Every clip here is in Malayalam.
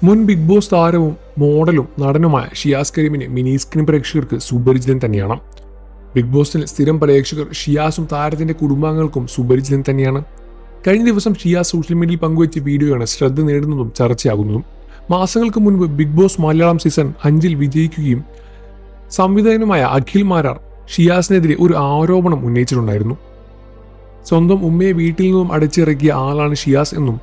മുൻ ബിഗ് ബോസ് താരവും മോഡലും നടനുമായ ഷിയാസ് കരീമിനെ മിനി സ്ക്രീൻ പ്രേക്ഷകർക്ക് സുപരിചിതൻ തന്നെയാണ്. ബിഗ് ബോസിൽ സ്ഥിരം പ്രേക്ഷകർ ഷിയാസും താരത്തിന്റെ കുടുംബാംഗങ്ങൾക്കും സുപരിചിതൻ തന്നെയാണ്. കഴിഞ്ഞ ദിവസം ഷിയാസ് സോഷ്യൽ മീഡിയയിൽ പങ്കുവച്ച വീഡിയോയാണ് ശ്രദ്ധ നേടുന്നതും ചർച്ചയാകുന്നതും. മാസങ്ങൾക്ക് മുൻപ് ബിഗ് ബോസ് മലയാളം സീസൺ 5 വിജയിക്കുകയും സംവിധായകനുമായ അഖിൽ മാരാർ ഷിയാസിനെതിരെ ഒരു ആരോപണം ഉന്നയിച്ചിട്ടുണ്ടായിരുന്നു. സ്വന്തം ഉമ്മയെ വീട്ടിൽ നിന്നും അടച്ചിറക്കിയ ആളാണ് ഷിയാസ് എന്നും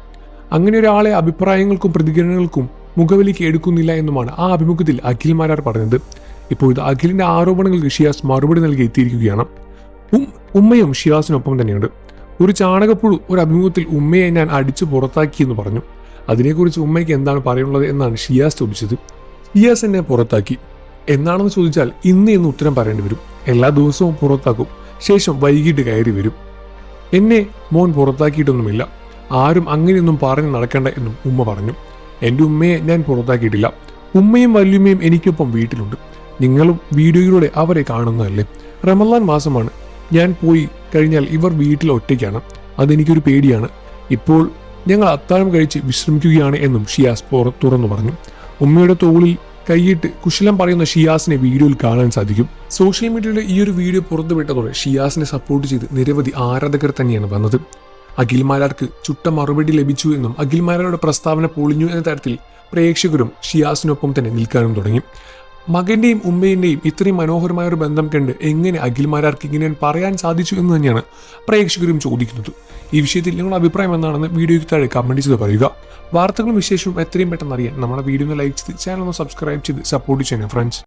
അങ്ങനെ ഒരാളെ അഭിപ്രായങ്ങൾക്കും പ്രതികരണങ്ങൾക്കും മുഖവിലേക്ക് എടുക്കുന്നില്ല എന്നുമാണ് ആ അഭിമുഖത്തിൽ അഖിൽ മാരാർ പറഞ്ഞത്. ഇപ്പോൾ ഇത് അഖിലിന്റെ ആരോപണങ്ങൾക്ക് ഷിയാസ് മറുപടി നൽകി എത്തിയിരിക്കുകയാണ്. ഉമ്മയും ഷിയാസിനൊപ്പം തന്നെയുണ്ട്. ഒരു ചാണകപ്പുഴു ഒരു അഭിമുഖത്തിൽ ഉമ്മയെ ഞാൻ അടിച്ചു പുറത്താക്കിയെന്ന് പറഞ്ഞു. അതിനെക്കുറിച്ച് ഉമ്മയ്ക്ക് എന്താണ് പറയാനുള്ളത് എന്നാണ് ഷിയാസ് ചോദിച്ചത്. ഷിയാസ് എന്നെ പുറത്താക്കി എന്നാണെന്ന് ചോദിച്ചാൽ ഇന്ന് ഉത്തരം പറയേണ്ടി വരും. എല്ലാ ദിവസവും പുറത്താക്കും, ശേഷം വൈകിട്ട് കയറി വരും. എന്നെ മോൻ പുറത്താക്കിയിട്ടൊന്നുമില്ല, ആരും അങ്ങനെയൊന്നും പറഞ്ഞു നടക്കണ്ട എന്നും ഉമ്മ പറഞ്ഞു. എൻ്റെ ഉമ്മയെ ഞാൻ പുറത്താക്കിയിട്ടില്ല. ഉമ്മയും വല്യുമ്മയും എനിക്കൊപ്പം വീട്ടിലുണ്ട്. നിങ്ങളും വീഡിയോയിലൂടെ അവരെ കാണുന്നതല്ലേ. റമദാൻ മാസമാണ്, ഞാൻ പോയി കഴിഞ്ഞാൽ ഇവർ വീട്ടിൽ ഒറ്റയ്ക്കാണ്. അതെനിക്കൊരു പേടിയാണ്. ഇപ്പോൾ ഞങ്ങൾ അത്താഴം കഴിച്ച് വിശ്രമിക്കുകയാണ് എന്നും ഷിയാസ് തുറന്നു പറഞ്ഞു. ഉമ്മയുടെ തോളിൽ കൈയിട്ട് കുശലം പറയുന്ന ഷിയാസിനെ വീഡിയോയിൽ കാണാൻ സാധിക്കും. സോഷ്യൽ മീഡിയയിലെ ഈ ഒരു വീഡിയോ പുറത്തുവിട്ടതോടെ ഷിയാസിനെ സപ്പോർട്ട് ചെയ്ത് നിരവധി ആരാധകർ തന്നെയാണ് വന്നത്. അഖിൽ മാരാർക്ക് ചുട്ട മറുപടി ലഭിച്ചു എന്നും അഖിൽ മാരാരുടെ പ്രസ്താവന പൊളിഞ്ഞു എന്ന തരത്തിൽ പ്രേക്ഷകരും ഷിയാസിനൊപ്പം തന്നെ നിൽക്കാനും തുടങ്ങി. മകന്റെയും ഉമ്മയുടെയും ഇത്രയും മനോഹരമായ ഒരു ബന്ധം കണ്ട് എങ്ങനെ അഖിൽ മാരാർക്ക് ഇങ്ങനെ പറയാൻ സാധിച്ചു എന്ന് തന്നെയാണ് പ്രേക്ഷകരും ചോദിക്കുന്നത്. ഈ വിഷയത്തിൽ നിങ്ങളുടെ അഭിപ്രായം എന്താണെന്ന് വീഡിയോയ്ക്ക് താഴെ കമന്റ് ചെയ്ത് പറയുക. വാർത്തകളും വിശേഷവും എത്രയും പെട്ടെന്ന് അറിയാൻ നമ്മുടെ വീഡിയോ ഒന്ന് ലൈക്ക് ചെയ്ത് ചാനൽ ഒന്ന് സബ്സ്ക്രൈബ് ചെയ്ത് സപ്പോർട്ട് ചെയ്യണം ഫ്രണ്ട്സ്.